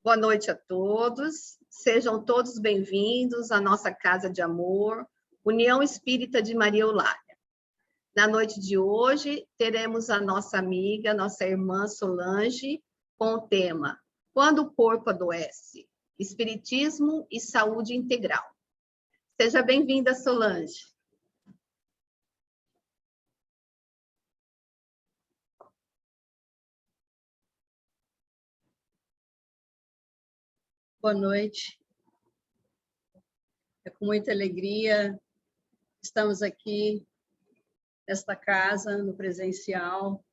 Boa noite a todos. Sejam todos bem-vindos à nossa Casa de Amor, União Espírita de Maria Eulália. Na noite de hoje, teremos a nossa amiga, nossa irmã Solange, com o tema Quando o Corpo Adoece, Espiritismo e Saúde Integral. Seja bem-vinda, Solange. Boa noite. É com muita alegria que estamos aqui nesta casa, no presencial,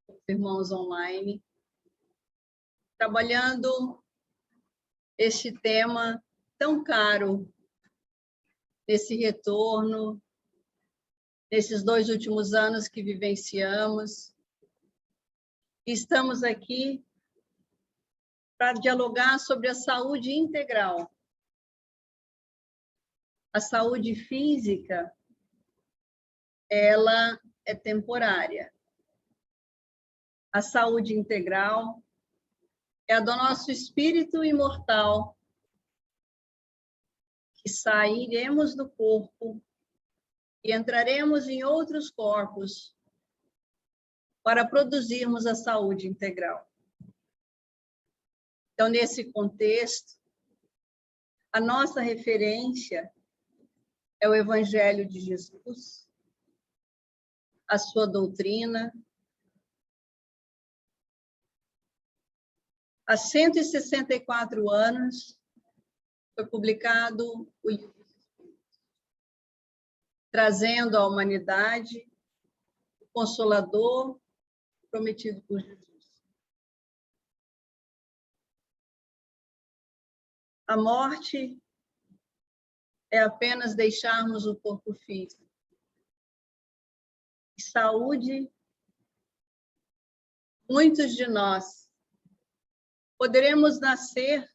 com os irmãos online, trabalhando este tema tão caro, nesse retorno, nesses 2 últimos anos que vivenciamos. Estamos aqui para dialogar sobre a saúde integral. A saúde física, ela é temporária. A saúde integral é a do nosso espírito imortal, que sairemos do corpo e entraremos em outros corpos para produzirmos a saúde integral. Então, nesse contexto, a nossa referência é o Evangelho de Jesus, a sua doutrina. Há 164 anos foi publicado o livro, trazendo à humanidade o Consolador prometido por Jesus. A morte é apenas deixarmos o corpo físico. E saúde, muitos de nós poderemos nascer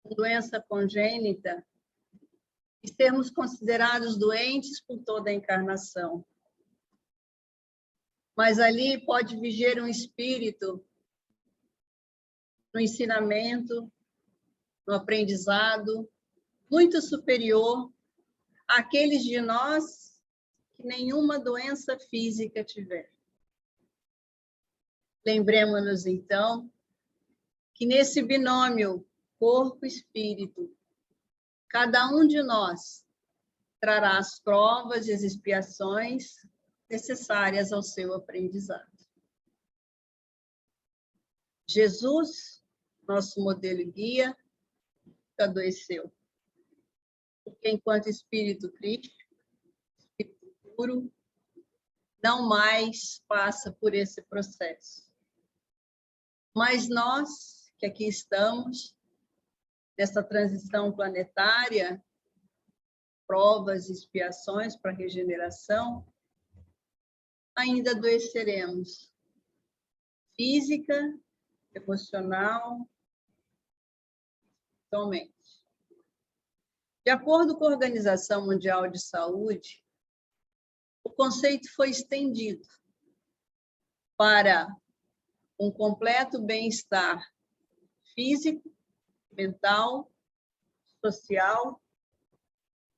com doença congênita e sermos considerados doentes por toda a encarnação. Mas ali pode viger um espírito no ensinamento, no aprendizado, muito superior àqueles de nós que nenhuma doença física tiver. Lembremos-nos, então, que nesse binômio corpo-espírito, cada um de nós trará as provas e as expiações necessárias ao seu aprendizado. Jesus, nosso modelo e guia, adoeceu. Porque enquanto espírito crítico, espírito puro, não mais passa por esse processo. Mas nós, que aqui estamos, nessa transição planetária, provas e expiações para a regeneração, ainda adoeceremos. Física, emocional, espiritualmente. De acordo com a Organização Mundial de Saúde, o conceito foi estendido para um completo bem-estar físico, mental, social,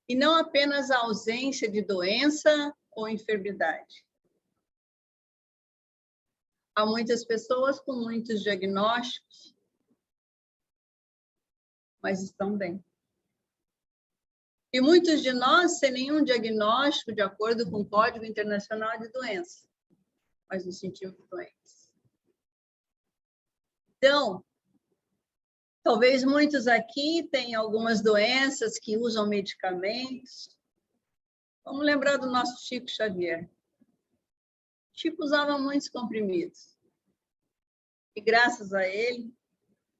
e não apenas a ausência de doença ou enfermidade. Há muitas pessoas com muitos diagnósticos, mas estão bem. E muitos de nós sem nenhum diagnóstico, de acordo com o Código Internacional de Doença, mas nos sentimos doentes. Então, talvez muitos aqui tenham algumas doenças que usam medicamentos. Vamos lembrar do nosso Chico Xavier. Chico usava muitos comprimidos. E graças a ele,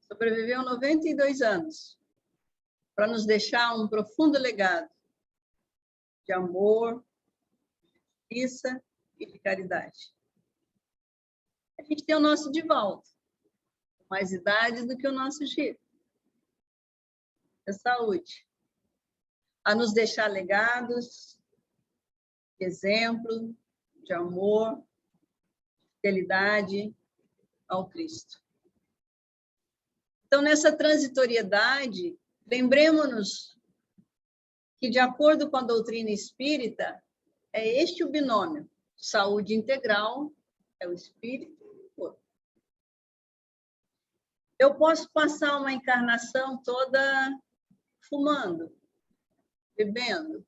sobreviveu 92 anos, para nos deixar um profundo legado de amor, de justiça e de caridade. A gente tem o nosso Divaldo, com mais idade do que o nosso Chico. É saúde. A nos deixar legados, de exemplo, de amor, de fidelidade ao Cristo. Então, nessa transitoriedade, lembremos-nos que, de acordo com a doutrina espírita, é este o binômio. Saúde integral é o espírito e o corpo. Eu posso passar uma encarnação toda fumando, bebendo,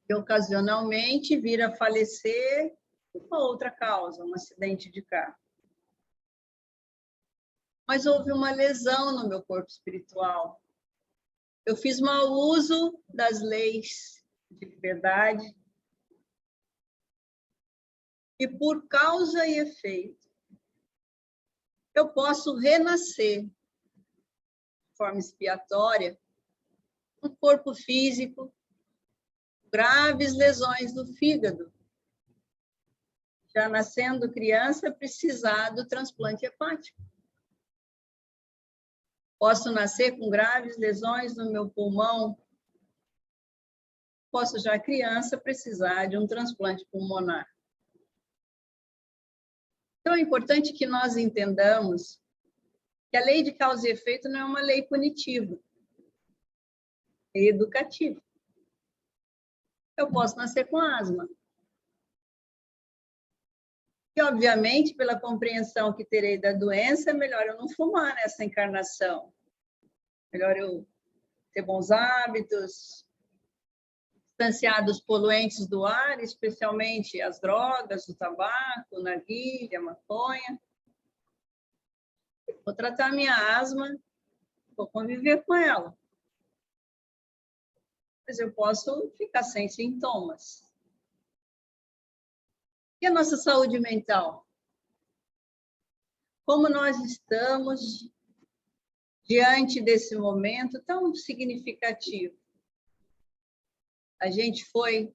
e ocasionalmente vir a falecer por uma outra causa, um acidente de carro. Mas houve uma lesão no meu corpo espiritual. Eu fiz mau uso das leis de liberdade. E por causa e efeito, eu posso renascer de forma expiatória no corpo físico, graves lesões do fígado. Já nascendo criança, precisar do transplante hepático. Posso nascer com graves lesões no meu pulmão. Posso, já criança, precisar de um transplante pulmonar. Então, é importante que nós entendamos que a lei de causa e efeito não é uma lei punitiva, é educativa. Eu posso nascer com asma. E, obviamente, pela compreensão que terei da doença, é melhor eu não fumar nessa encarnação. Melhor eu ter bons hábitos, distanciar dos poluentes do ar, especialmente as drogas, o tabaco, o narguilé, a maconha. Vou tratar minha asma, vou conviver com ela. Mas eu posso ficar sem sintomas. E a nossa saúde mental? Como nós estamos diante desse momento tão significativo? A gente foi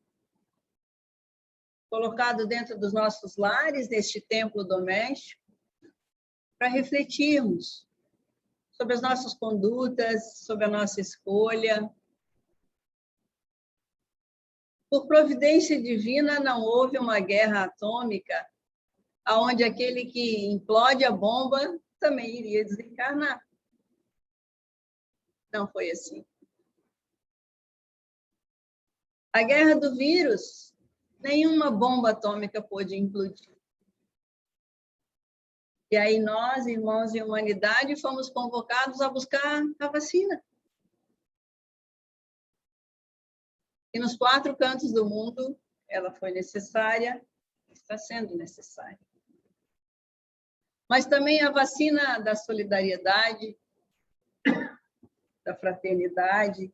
colocado dentro dos nossos lares, neste templo doméstico, para refletirmos sobre as nossas condutas, sobre a nossa escolha. Por providência divina, não houve uma guerra atômica, onde aquele que implode a bomba também iria desencarnar. Não foi assim. A guerra do vírus, nenhuma bomba atômica pôde implodir. E aí nós, irmãos de humanidade, fomos convocados a buscar a vacina. E nos 4 cantos do mundo, ela foi necessária, está sendo necessária. Mas também a vacina da solidariedade, da fraternidade,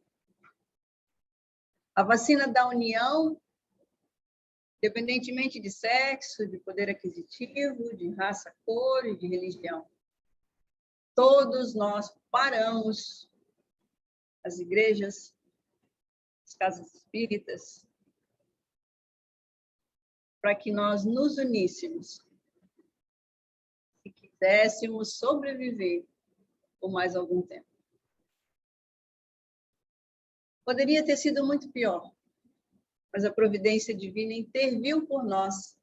a vacina da união, independentemente de sexo, de poder aquisitivo, de raça, cor e de religião. Todos nós paramos as igrejas, as casas espíritas, para que nós nos uníssemos, se quiséssemos sobreviver por mais algum tempo. Poderia ter sido muito pior, mas a providência divina interviu por nós.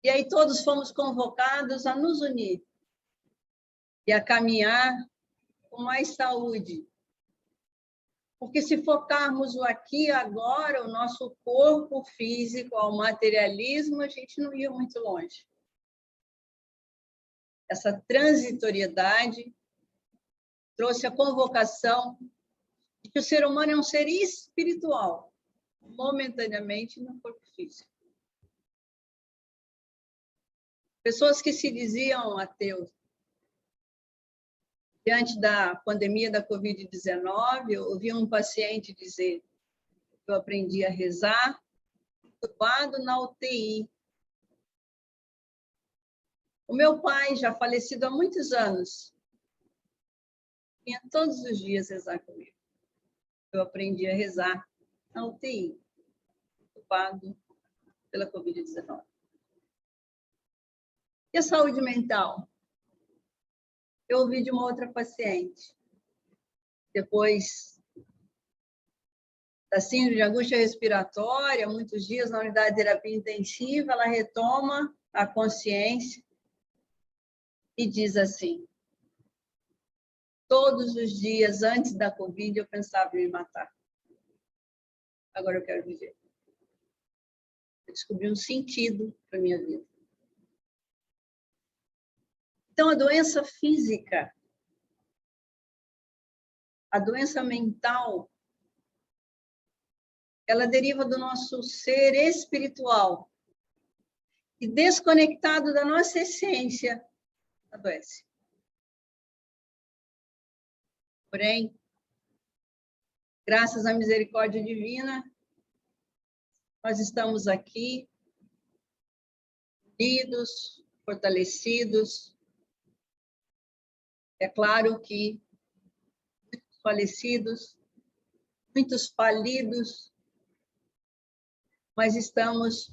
E aí todos fomos convocados a nos unir e a caminhar com mais saúde. Porque se focarmos o aqui e agora, o nosso corpo físico ao materialismo, a gente não ia muito longe. Essa transitoriedade trouxe a convocação de que o ser humano é um ser espiritual, momentaneamente no corpo físico. Pessoas que se diziam ateus, diante da pandemia da Covid-19, eu ouvi um paciente dizer: eu aprendi a rezar, entubado na UTI. O meu pai, já falecido há muitos anos, vinha todos os dias rezar comigo. Eu aprendi a rezar na UTI, entubado pela Covid-19. E a saúde mental? Eu ouvi de uma outra paciente. Depois da síndrome de angústia respiratória, muitos dias na unidade de terapia intensiva, ela retoma a consciência e diz assim: Todos os dias, antes da Covid, eu pensava em me matar. Agora eu quero viver. Eu descobri um sentido para a minha vida. Então, a doença física, a doença mental, ela deriva do nosso ser espiritual. E desconectado da nossa essência, adoece. Porém, graças à misericórdia divina, nós estamos aqui, unidos, fortalecidos. É claro que muitos falecidos, muitos falidos, mas estamos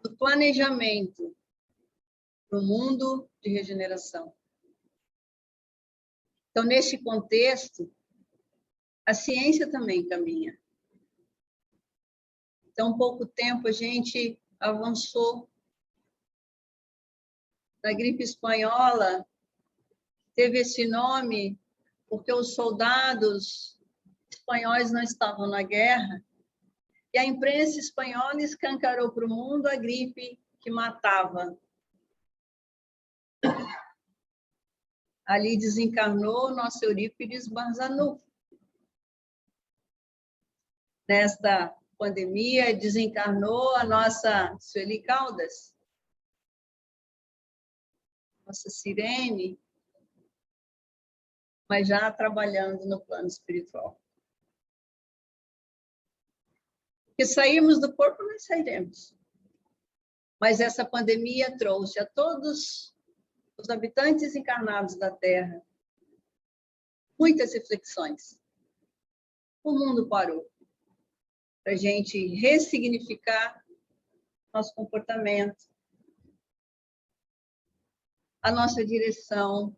no planejamento para o mundo de regeneração. Então, nesse contexto, a ciência também caminha. Então, em pouco tempo, a gente avançou. Na gripe espanhola, teve esse nome porque os soldados espanhóis não estavam na guerra e a imprensa espanhola escancarou para o mundo a gripe que matava. Ali desencarnou nosso Eurípides Barçanufo. Nesta pandemia, desencarnou a nossa Sueli Caldas, nossa Sirene, mas já trabalhando no plano espiritual. Porque sairmos do corpo, nós sairemos. Mas essa pandemia trouxe a todos os habitantes encarnados da Terra muitas reflexões. O mundo parou para a gente ressignificar nosso comportamento, a nossa direção, o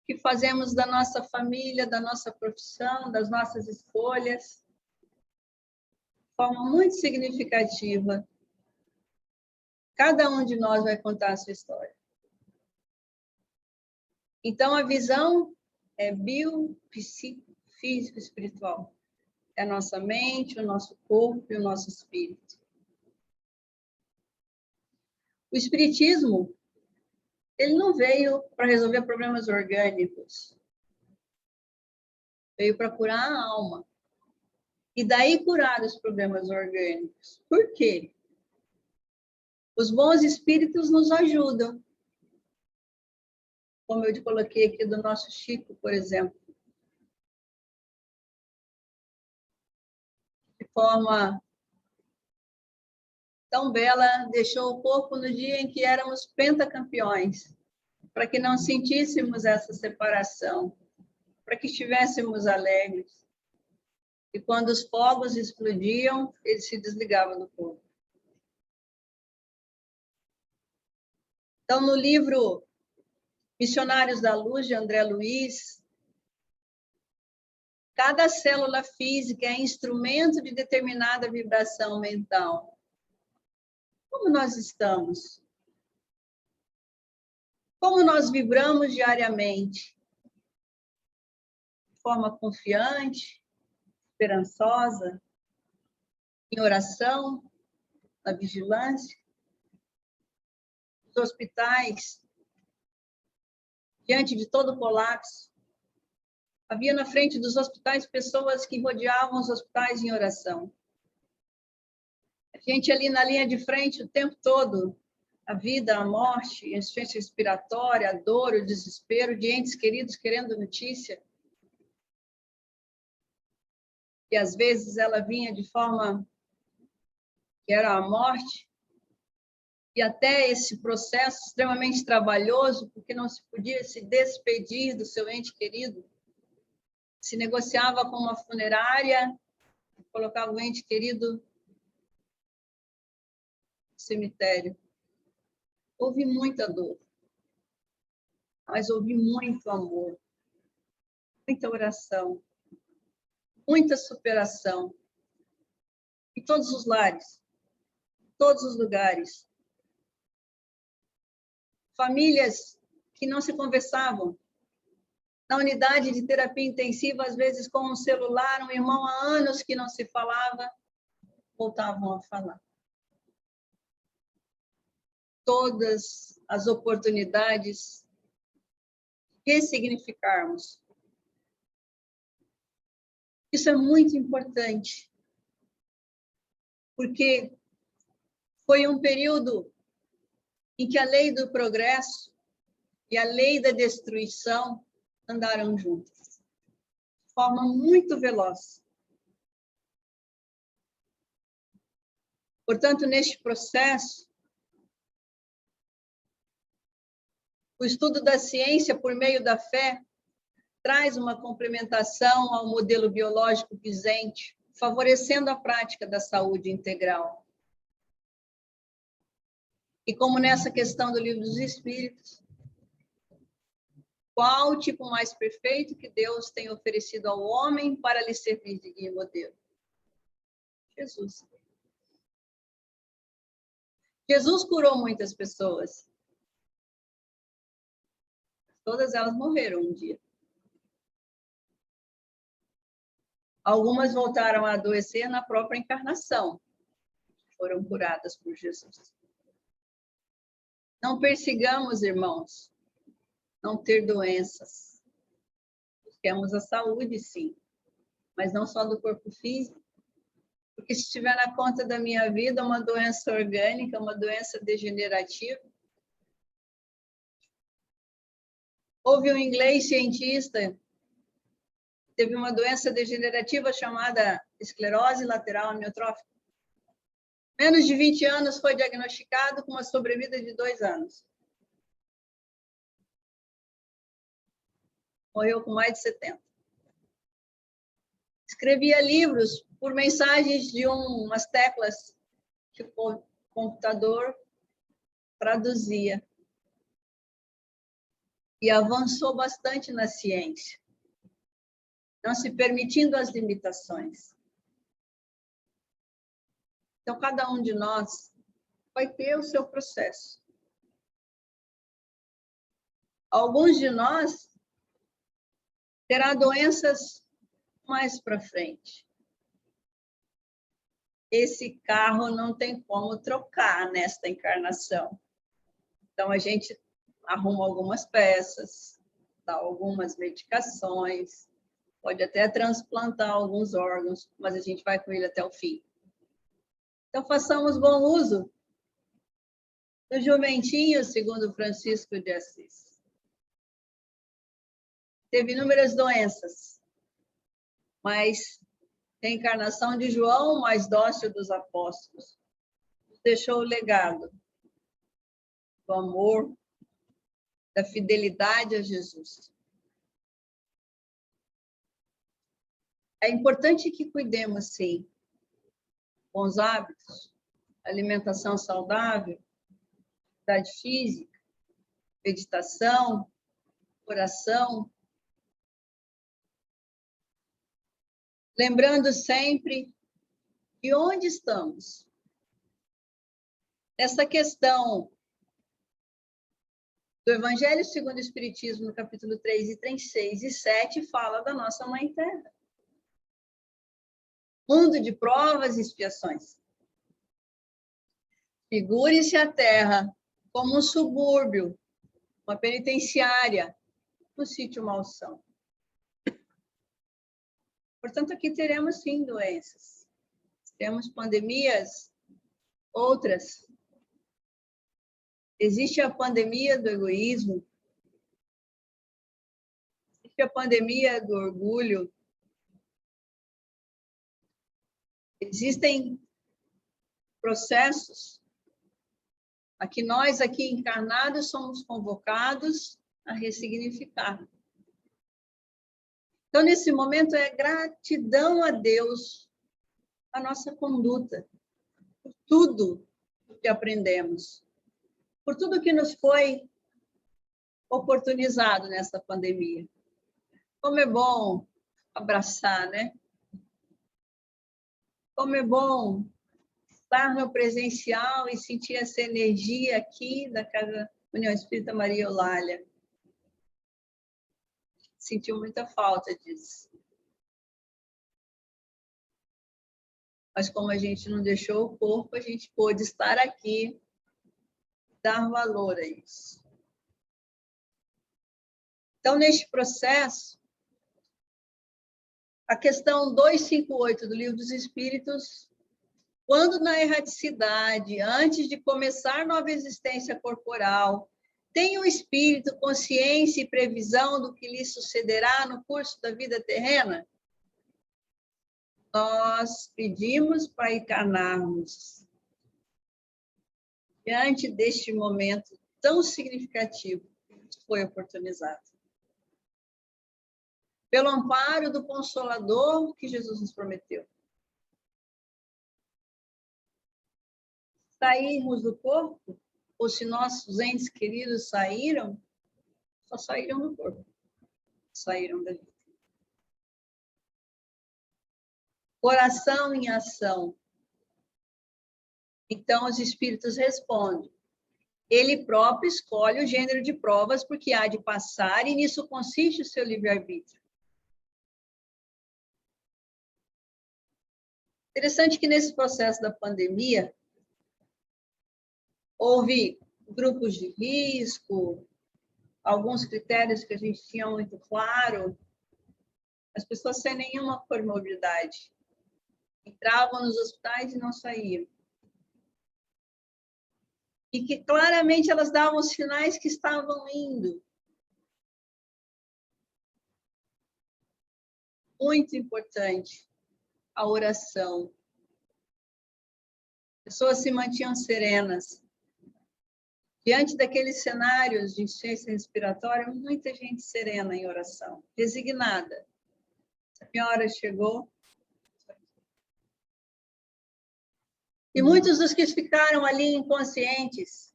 que fazemos da nossa família, da nossa profissão, das nossas escolhas, de forma muito significativa. Cada um de nós vai contar a sua história. Então, a visão é biopsíquico, espiritual. É a nossa mente, o nosso corpo e o nosso espírito. O espiritismo, ele não veio para resolver problemas orgânicos. Veio para curar a alma. E daí curar os problemas orgânicos. Por quê? Os bons espíritos nos ajudam. Como eu te coloquei aqui do nosso Chico, por exemplo. De forma tão bela, deixou o corpo no dia em que éramos pentacampeões, para que não sentíssemos essa separação, para que estivéssemos alegres. E quando os fogos explodiam, ele se desligava do corpo. Então, no livro Missionários da Luz, de André Luiz, cada célula física é instrumento de determinada vibração mental. Como nós estamos? Como nós vibramos diariamente? De forma confiante, esperançosa, em oração, na vigilância? Os hospitais, diante de todo o colapso, havia na frente dos hospitais pessoas que rodeavam os hospitais em oração. A gente ali na linha de frente o tempo todo, a vida, a morte, a insuficiência respiratória, a dor, o desespero de entes queridos querendo notícia. E às vezes ela vinha de forma que era a morte, e até esse processo extremamente trabalhoso, porque não se podia se despedir do seu ente querido. Se negociava com uma funerária, colocava o ente querido no cemitério. Houve muita dor, mas houve muito amor, muita oração, muita superação. Em todos os lares, em todos os lugares. Famílias que não se conversavam, na unidade de terapia intensiva, às vezes com um celular, um irmão há anos que não se falava, voltavam a falar. Todas as oportunidades de ressignificarmos. Isso é muito importante, porque foi um período em que a lei do progresso e a lei da destruição andaram juntas, de forma muito veloz. Portanto, neste processo, o estudo da ciência por meio da fé traz uma complementação ao modelo biológico vigente, favorecendo a prática da saúde integral. E como nessa questão do Livro dos Espíritos, qual o tipo mais perfeito que Deus tem oferecido ao homem para lhe servir de guia e modelo? Jesus. Jesus curou muitas pessoas. Todas elas morreram um dia. Algumas voltaram a adoecer na própria encarnação. Foram curadas por Jesus. Não persigamos, irmãos, não ter doenças. Busquemos a saúde, sim, mas não só do corpo físico. Porque se estiver na conta da minha vida uma doença orgânica, uma doença degenerativa. Houve um inglês cientista, teve uma doença degenerativa chamada esclerose lateral amiotrófica. Menos de 20 anos foi diagnosticado com uma sobrevida de 2 anos. Morreu com mais de 70. Escrevia livros por mensagens de umas teclas que o computador traduzia. E avançou bastante na ciência, não se permitindo as limitações. Então, cada um de nós vai ter o seu processo. Alguns de nós terá doenças mais para frente. Esse carro não tem como trocar nesta encarnação. Então, a gente arruma algumas peças, dá algumas medicações, pode até transplantar alguns órgãos, mas a gente vai com ele até o fim. Então, façamos bom uso do jumentinho, segundo Francisco de Assis. Teve inúmeras doenças, mas a encarnação de João, mais dócil dos apóstolos, deixou o legado do amor, da fidelidade a Jesus. É importante que cuidemos, sim, bons hábitos, alimentação saudável, atividade física, meditação, oração. Lembrando sempre de onde estamos. Essa questão do Evangelho segundo o Espiritismo, no capítulo 3, item 6 e 7, fala da nossa Mãe Terra. Mundo de provas e expiações. Figure-se a Terra como um subúrbio, uma penitenciária, no sítio Malsão. Portanto, aqui teremos, sim, doenças. Temos pandemias, outras. Existe a pandemia do egoísmo, existe a pandemia do orgulho, existem processos a que nós aqui encarnados somos convocados a ressignificar. Então, nesse momento, é gratidão a Deus, a nossa conduta, por tudo que aprendemos, por tudo que nos foi oportunizado nessa pandemia. Como é bom abraçar, né? Como é bom estar no presencial e sentir essa energia aqui da Casa União Espírita Maria Eulália. sentiu muita falta disso. Mas como a gente não deixou o corpo, a gente pôde estar aqui, dar valor a isso. Então, neste processo, a questão 258 do Livro dos Espíritos, quando na erraticidade, antes de começar nova existência corporal, tem o espírito consciência e previsão do que lhe sucederá no curso da vida terrena? Nós pedimos para encarnarmos diante deste momento tão significativo que foi oportunizado. Pelo amparo do Consolador que Jesus nos prometeu. Sairmos do corpo, ou se nossos entes queridos saíram, só saíram do corpo, saíram da vida. Coração em ação. Então, os espíritos respondem. Ele próprio escolhe o gênero de provas porque há de passar e nisso consiste o seu livre-arbítrio. Interessante que nesse processo da pandemia, houve grupos de risco, alguns critérios que a gente tinha muito claro, as pessoas sem nenhuma comorbidade entravam nos hospitais e não saíam. E que claramente elas davam os sinais que estavam indo. Muito importante a oração. Pessoas se mantinham serenas. Diante daqueles cenários de insuficiência respiratória, muita gente serena em oração, resignada. A minha hora chegou. E muitos dos que ficaram ali inconscientes,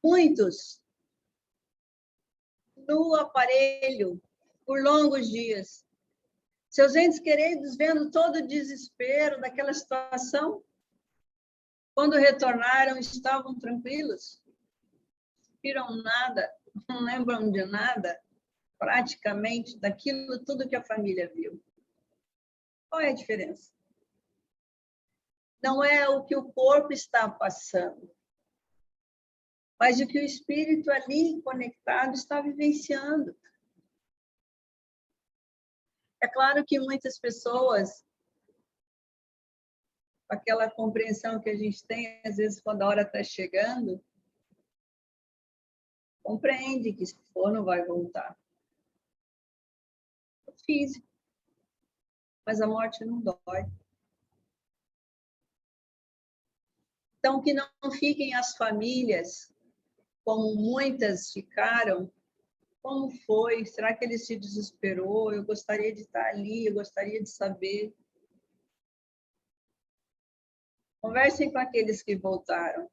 muitos no aparelho por longos dias. Seus entes queridos vendo todo o desespero daquela situação, quando retornaram, estavam tranquilos, não viram nada, não lembram de nada, praticamente daquilo tudo que a família viu. Qual é a diferença? Não é o que o corpo está passando, mas o que o espírito ali conectado está vivenciando. É claro que muitas pessoas, com aquela compreensão que a gente tem, às vezes, quando a hora está chegando, compreende que se for, não vai voltar. É físico. Mas a morte não dói. Então, que não fiquem as famílias, como muitas ficaram. Como foi? Será que ele se desesperou? Eu gostaria de estar ali, eu gostaria de saber. Conversem com aqueles que voltaram.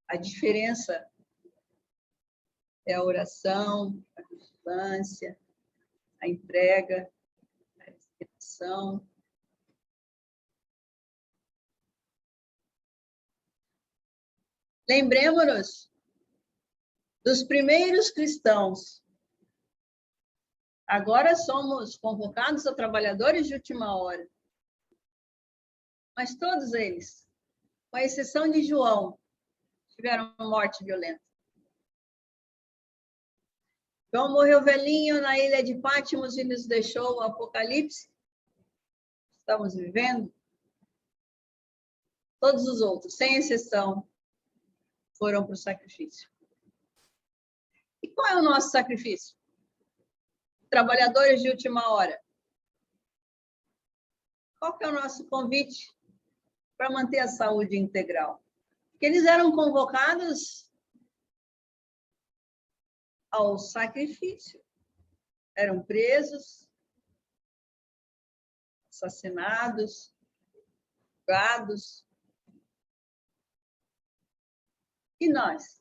A diferença é a oração, a vigilância, a entrega, a respiração. Lembremos-nos dos primeiros cristãos. Agora somos convocados a trabalhadores de última hora. Mas todos eles, com exceção de João, tiveram morte violenta. João morreu velhinho na ilha de Patmos e nos deixou o Apocalipse. Estamos vivendo. Todos os outros, sem exceção, foram para o sacrifício. E qual é o nosso sacrifício? Trabalhadores de última hora. Qual que é o nosso convite para manter a saúde integral? Porque eles eram convocados ao sacrifício. Eram presos, assassinados, julgados. E nós?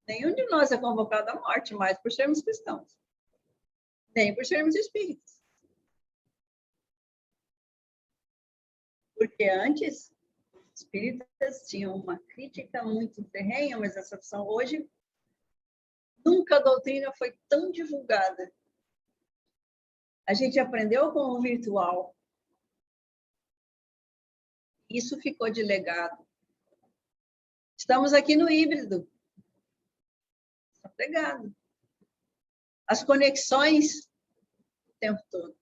Nenhum de nós é convocado à morte mais por sermos cristãos. Nem por sermos espíritos. Porque antes, os espíritas tinham uma crítica muito ferrenha, mas essa opção hoje, nunca a doutrina foi tão divulgada. A gente aprendeu com o virtual. Isso ficou de legado. Estamos aqui no híbrido. Está legado. As conexões o tempo todo.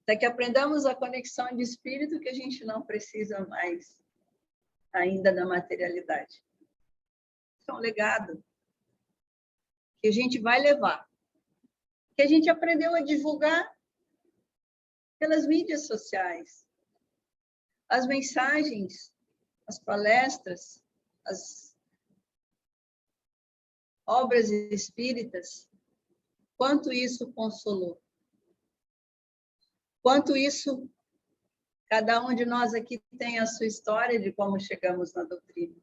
Até que aprendamos a conexão de espírito que a gente não precisa mais ainda da materialidade. Isso é um legado que a gente vai levar. Que a gente aprendeu a divulgar pelas mídias sociais. As mensagens, as palestras, as obras espíritas, quanto isso consolou. Quanto isso, cada um de nós aqui tem a sua história de como chegamos na doutrina.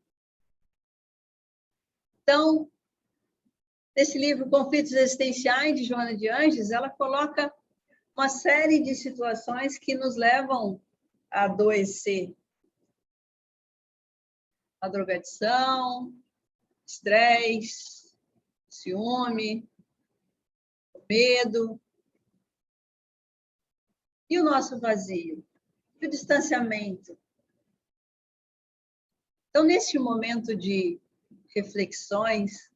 Então, nesse livro Conflitos Existenciais, de Joana de Angelis, ela coloca uma série de situações que nos levam a adoecer. A drogadição, estresse, ciúme, medo, e o nosso vazio, e o distanciamento. Então, neste momento de reflexões,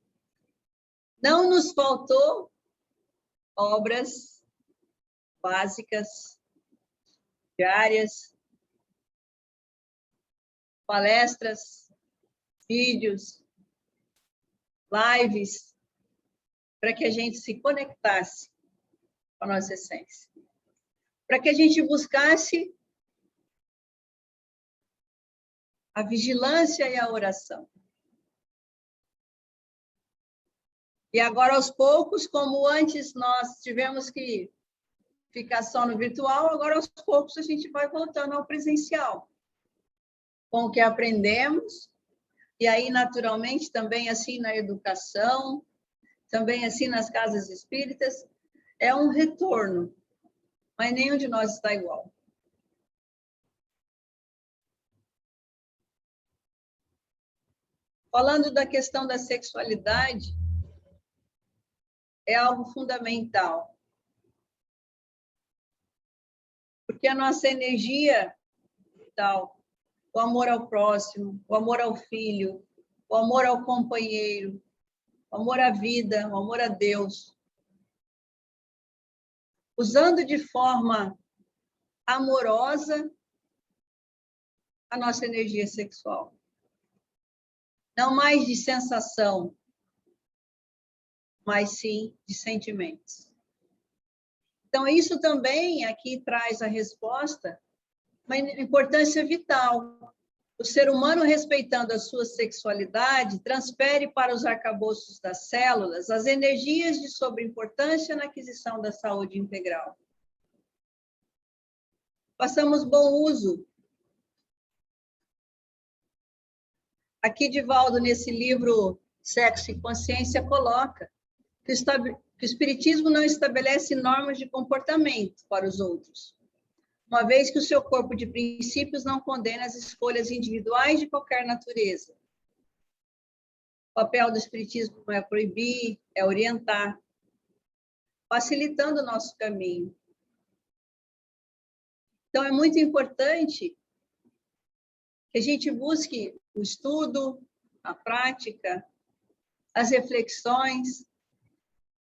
não nos faltou obras básicas, diárias, palestras, vídeos, lives, para que a gente se conectasse com a nossa essência. Para que a gente buscasse a vigilância e a oração. E agora, aos poucos, como antes nós tivemos que ficar só no virtual, agora, aos poucos, a gente vai voltando ao presencial. Com o que aprendemos, e aí, naturalmente, também assim na educação, também assim nas casas espíritas, é um retorno, mas nenhum de nós está igual. Falando da questão da sexualidade, é algo fundamental. Porque a nossa energia vital, o amor ao próximo, o amor ao filho, o amor ao companheiro, o amor à vida, o amor a Deus, usando de forma amorosa a nossa energia sexual. Não mais de sensação, mas sim de sentimentos. Então, isso também aqui traz a resposta, uma importância vital. O ser humano, respeitando a sua sexualidade, transfere para os arcabouços das células as energias de sobreimportância na aquisição da saúde integral. Façamos bom uso. Aqui, Divaldo, nesse livro Sexo e Consciência, coloca que o Espiritismo não estabelece normas de comportamento para os outros, uma vez que o seu corpo de princípios não condena as escolhas individuais de qualquer natureza. O papel do Espiritismo não é proibir, é orientar, facilitando o nosso caminho. Então, é muito importante que a gente busque o estudo, a prática, as reflexões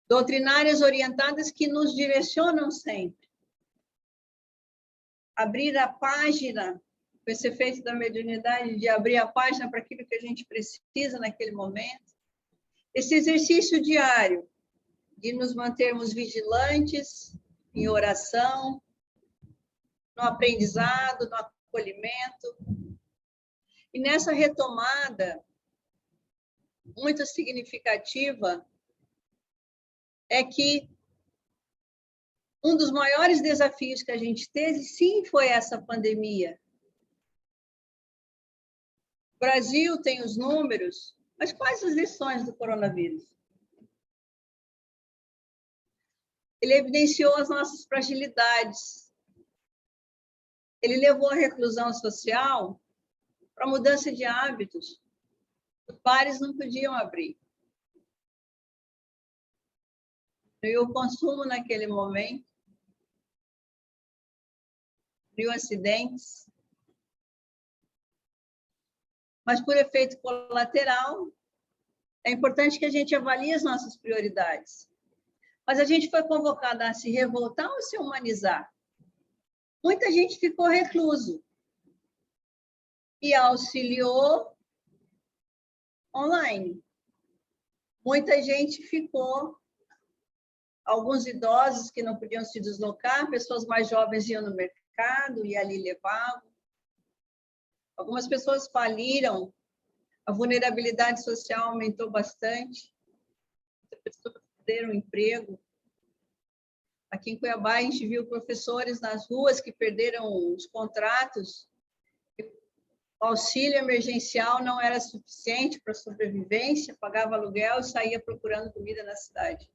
doutrinárias orientadas que nos direcionam sempre. Abrir a página, com esse efeito da mediunidade, de abrir a página para aquilo que a gente precisa naquele momento. Esse exercício diário de nos mantermos vigilantes, em oração, no aprendizado, no acolhimento. E nessa retomada muito significativa é que um dos maiores desafios que a gente teve, sim, foi essa pandemia. O Brasil tem os números, mas quais as lições do coronavírus? Ele evidenciou as nossas fragilidades. Ele levou a reclusão social para mudança de hábitos. Os bares não podiam abrir. E o consumo naquele momento, criou acidentes, mas por efeito colateral, é importante que a gente avalie as nossas prioridades. Mas a gente foi convocada a se revoltar ou se humanizar. Muita gente ficou recluso e auxiliou online. Muita gente ficou, alguns idosos que não podiam se deslocar, pessoas mais jovens iam no mercado e ali levavam. Algumas pessoas faliram, a vulnerabilidade social aumentou bastante, as pessoas perderam o emprego. Aqui em Cuiabá, a gente viu professores nas ruas que perderam os contratos. O auxílio emergencial não era suficiente para a sobrevivência, pagava aluguel e saía procurando comida na cidade.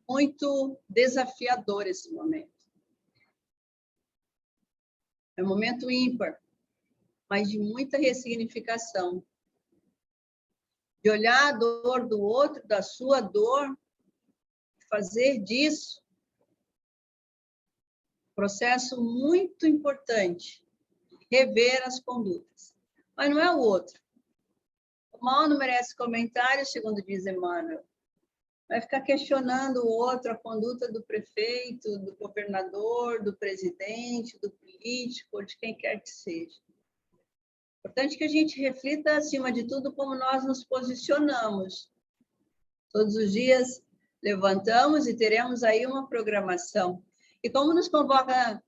Muito desafiador esse momento. É um momento ímpar, mas de muita ressignificação. De olhar a dor do outro, da sua dor, fazer disso um processo muito importante, rever as condutas. Mas não é o outro. O mal não merece comentário, segundo diz Emmanuel. Vai ficar questionando o outro, a conduta do prefeito, do governador, do presidente, do político, ou de quem quer que seja. Importante que a gente reflita, acima de tudo, como nós nos posicionamos. Todos os dias levantamos e teremos aí uma programação. E como nos convoca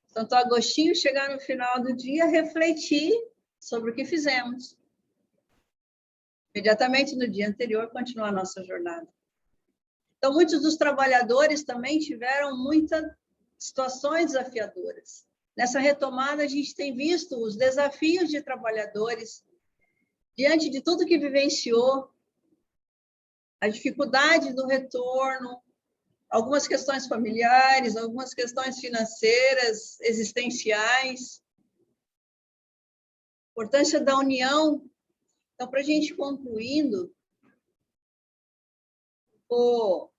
Santo Agostinho, chegar no final do dia, refletir sobre o que fizemos. Imediatamente no dia anterior, continuar a nossa jornada. Então, muitos dos trabalhadores também tiveram muitas situações desafiadoras. Nessa retomada, a gente tem visto os desafios de trabalhadores diante de tudo que vivenciou, a dificuldade do retorno, algumas questões familiares, algumas questões financeiras, existenciais, a importância da união. Então, para a gente concluindo, vou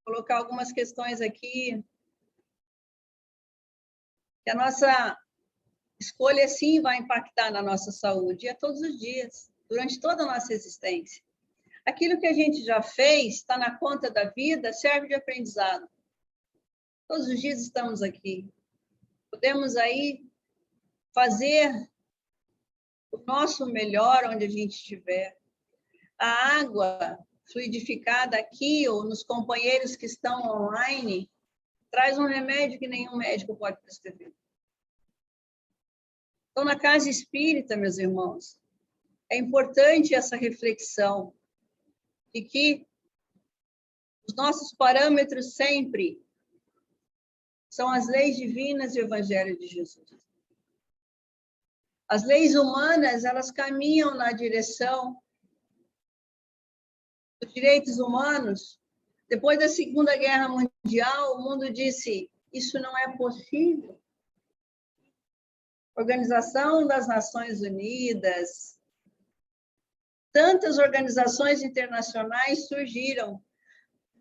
colocar algumas questões aqui, que a nossa escolha, sim, vai impactar na nossa saúde, e a todos os dias, durante toda a nossa existência. Aquilo que a gente já fez, está na conta da vida, serve de aprendizado. Todos os dias estamos aqui. Podemos aí fazer o nosso melhor onde a gente estiver. A água fluidificada aqui, ou nos companheiros que estão online, traz um remédio que nenhum médico pode prescrever. Então, na casa espírita, meus irmãos, é importante essa reflexão de que os nossos parâmetros sempre são as leis divinas e o Evangelho de Jesus. As leis humanas, elas caminham na direção dos direitos humanos. Depois da Segunda Guerra Mundial, o mundo disse, isso não é possível. Organização das Nações Unidas, tantas organizações internacionais surgiram,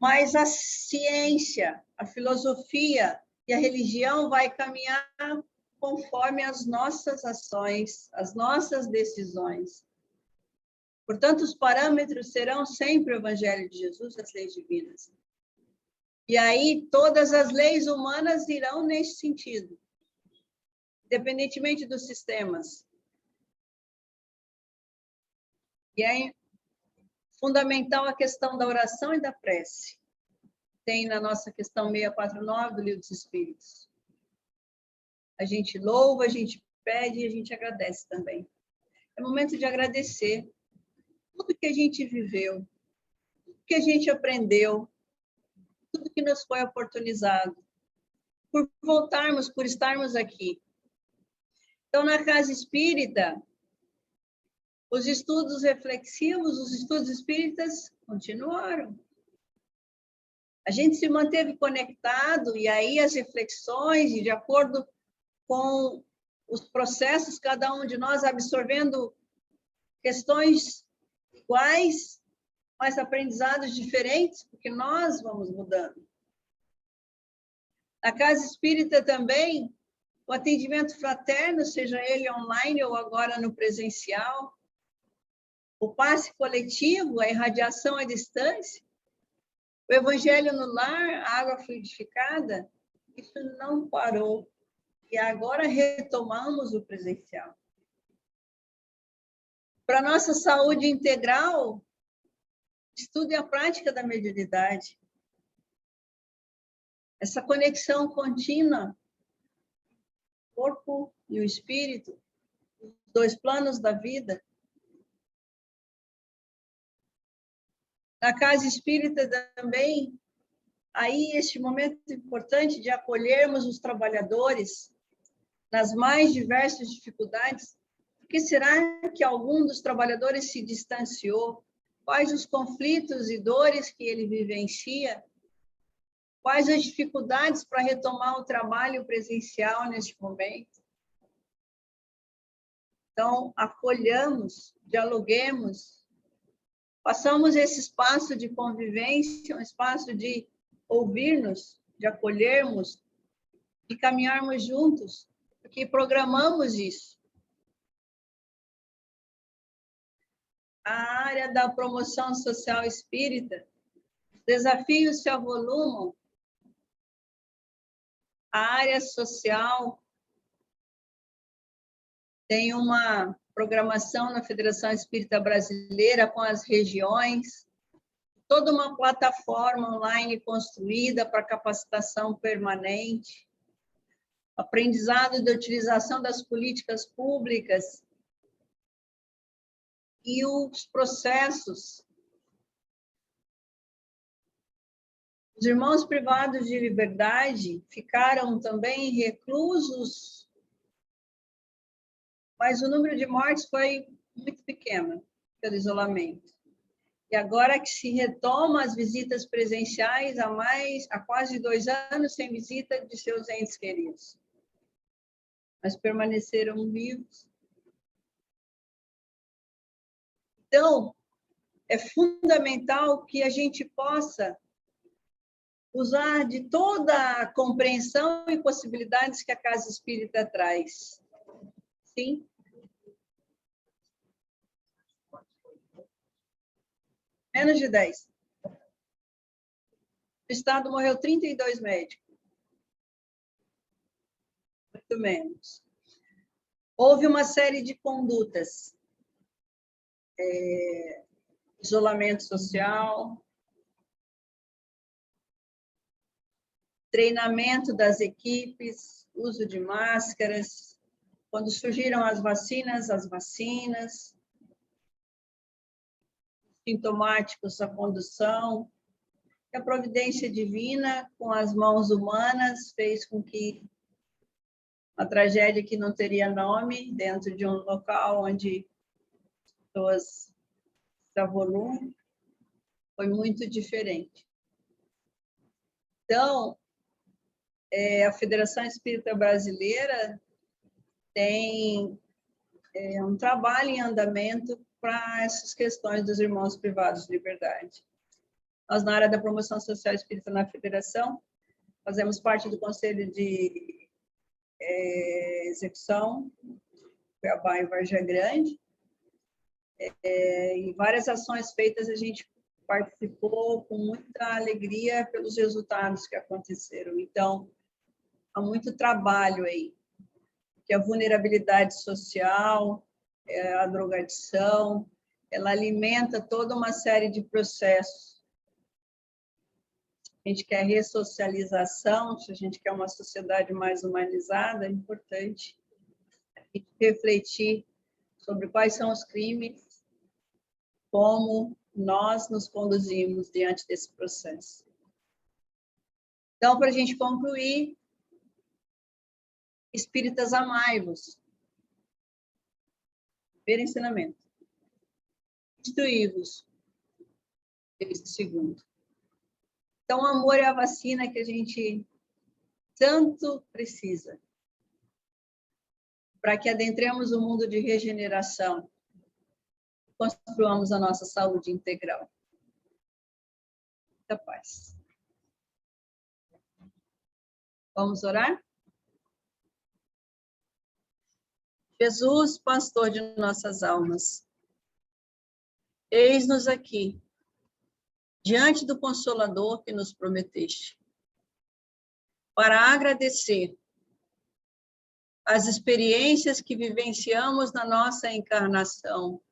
mas a ciência, a filosofia e a religião vai caminhar conforme as nossas ações, as nossas decisões. Portanto, os parâmetros serão sempre o Evangelho de Jesus, as leis divinas. E aí, todas as leis humanas irão nesse sentido, independentemente dos sistemas. E é fundamental a questão da oração e da prece. Tem na nossa questão 649 do Livro dos Espíritos. A gente louva, a gente pede e a gente agradece também. É momento de agradecer tudo que a gente viveu, tudo que a gente aprendeu, tudo que nos foi oportunizado, por voltarmos, por estarmos aqui. Então, na Casa Espírita, os estudos reflexivos, os estudos espíritas continuaram. A gente se manteve conectado, e aí as reflexões, e de acordo com os processos, cada um de nós absorvendo questões iguais, mas aprendizados diferentes, porque nós vamos mudando. Na Casa Espírita também, o atendimento fraterno, seja ele online ou agora no presencial, o passe coletivo, a irradiação à distância, o evangelho no lar, a água fluidificada, isso não parou. E agora retomamos o presencial. Para nossa saúde integral, estudo e a prática da mediunidade. Essa conexão contínua, o corpo e o espírito, os dois planos da vida. Na Casa Espírita também, aí este momento importante de acolhermos os trabalhadores nas mais diversas dificuldades. Por que será que algum dos trabalhadores se distanciou? Quais os conflitos e dores que ele vivencia? Quais as dificuldades para retomar o trabalho presencial neste momento? Então, acolhamos, dialoguemos, passamos esse espaço de convivência, um espaço de ouvir-nos, de acolhermos, de caminharmos juntos, porque programamos isso. A área da promoção social espírita, desafios se avolumam, a área social tem uma programação na Federação Espírita Brasileira com as regiões, toda uma plataforma online construída para capacitação permanente, aprendizado da utilização das políticas públicas e os processos. Os irmãos privados de liberdade ficaram também reclusos, mas o número de mortes foi muito pequeno pelo isolamento. E agora que se retoma as visitas presenciais há quase 2 anos sem visita de seus entes queridos. Mas permaneceram vivos. Então, é fundamental que a gente possa usar de toda a compreensão e possibilidades que a Casa Espírita traz. Sim? Menos de 10. No estado morreu 32 médicos. Muito menos. Houve uma série de condutas. Isolamento social, treinamento das equipes, uso de máscaras, quando surgiram as vacinas, sintomáticos, a condução, a providência divina com as mãos humanas fez com que a tragédia que não teria nome dentro de um local onde pessoas se avolumam foi muito diferente. Então, a Federação Espírita Brasileira tem um trabalho em andamento para essas questões dos irmãos privados de liberdade. Nós, na área da promoção social espírita na Federação, fazemos parte do Conselho de Execução, Cuiabá e Vargem Grande, e várias ações feitas a gente participou com muita alegria pelos resultados que aconteceram. Então, há muito trabalho aí, que a vulnerabilidade social, a drogadição, ela alimenta toda uma série de processos. A gente quer ressocialização, se a gente quer uma sociedade mais humanizada, é importante a gente refletir sobre quais são os crimes, como nós nos conduzimos diante desse processo. Então, para a gente concluir, espíritas, amai-vos. Primeiro ensinamento. Instruí-vos. Segundo. Então, o amor é a vacina que a gente tanto precisa para que adentremos o mundo de regeneração, construamos a nossa saúde integral. Muita paz. Vamos orar? Jesus, pastor de nossas almas, eis-nos aqui, diante do Consolador que nos prometeste, para agradecer as experiências que vivenciamos na nossa encarnação,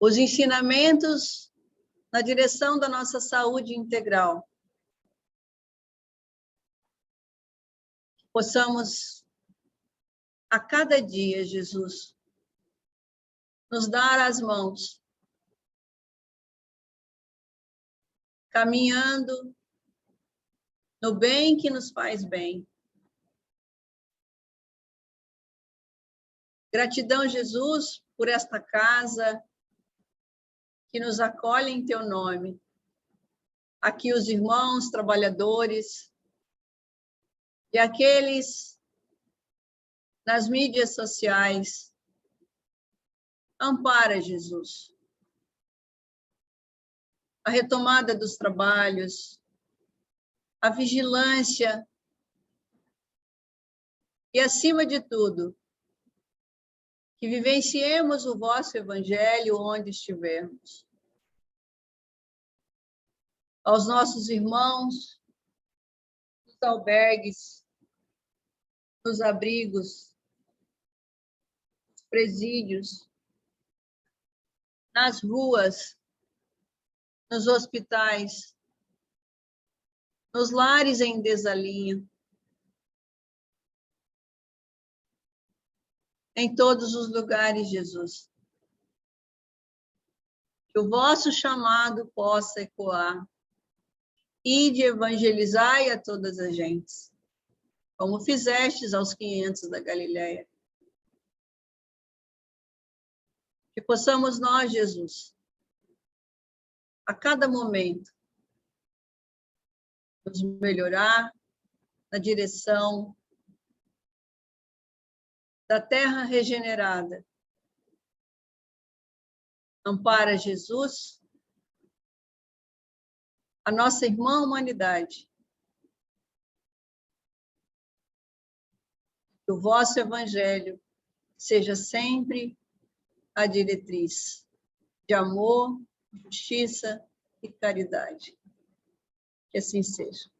os ensinamentos na direção da nossa saúde integral, que possamos, a cada dia, Jesus, nos dar as mãos, caminhando no bem que nos faz bem. Gratidão, Jesus, por esta casa que nos acolhe em teu nome. Aqui os irmãos, trabalhadores e aqueles nas mídias sociais. Ampara, Jesus, a retomada dos trabalhos, a vigilância e, acima de tudo, que vivenciemos o vosso evangelho onde estivermos. Aos nossos irmãos, nos albergues, nos abrigos, nos presídios, nas ruas, nos hospitais, nos lares em desalinho, em todos os lugares, Jesus. Que o vosso chamado possa ecoar. Ide evangelizai a todas as gentes, como fizestes aos 500 da Galileia. Que possamos nós, Jesus, a cada momento, nos melhorar na direção da terra regenerada. Ampara, Jesus, a nossa irmã humanidade. Que o vosso evangelho seja sempre a diretriz de amor, justiça e caridade. Que assim seja.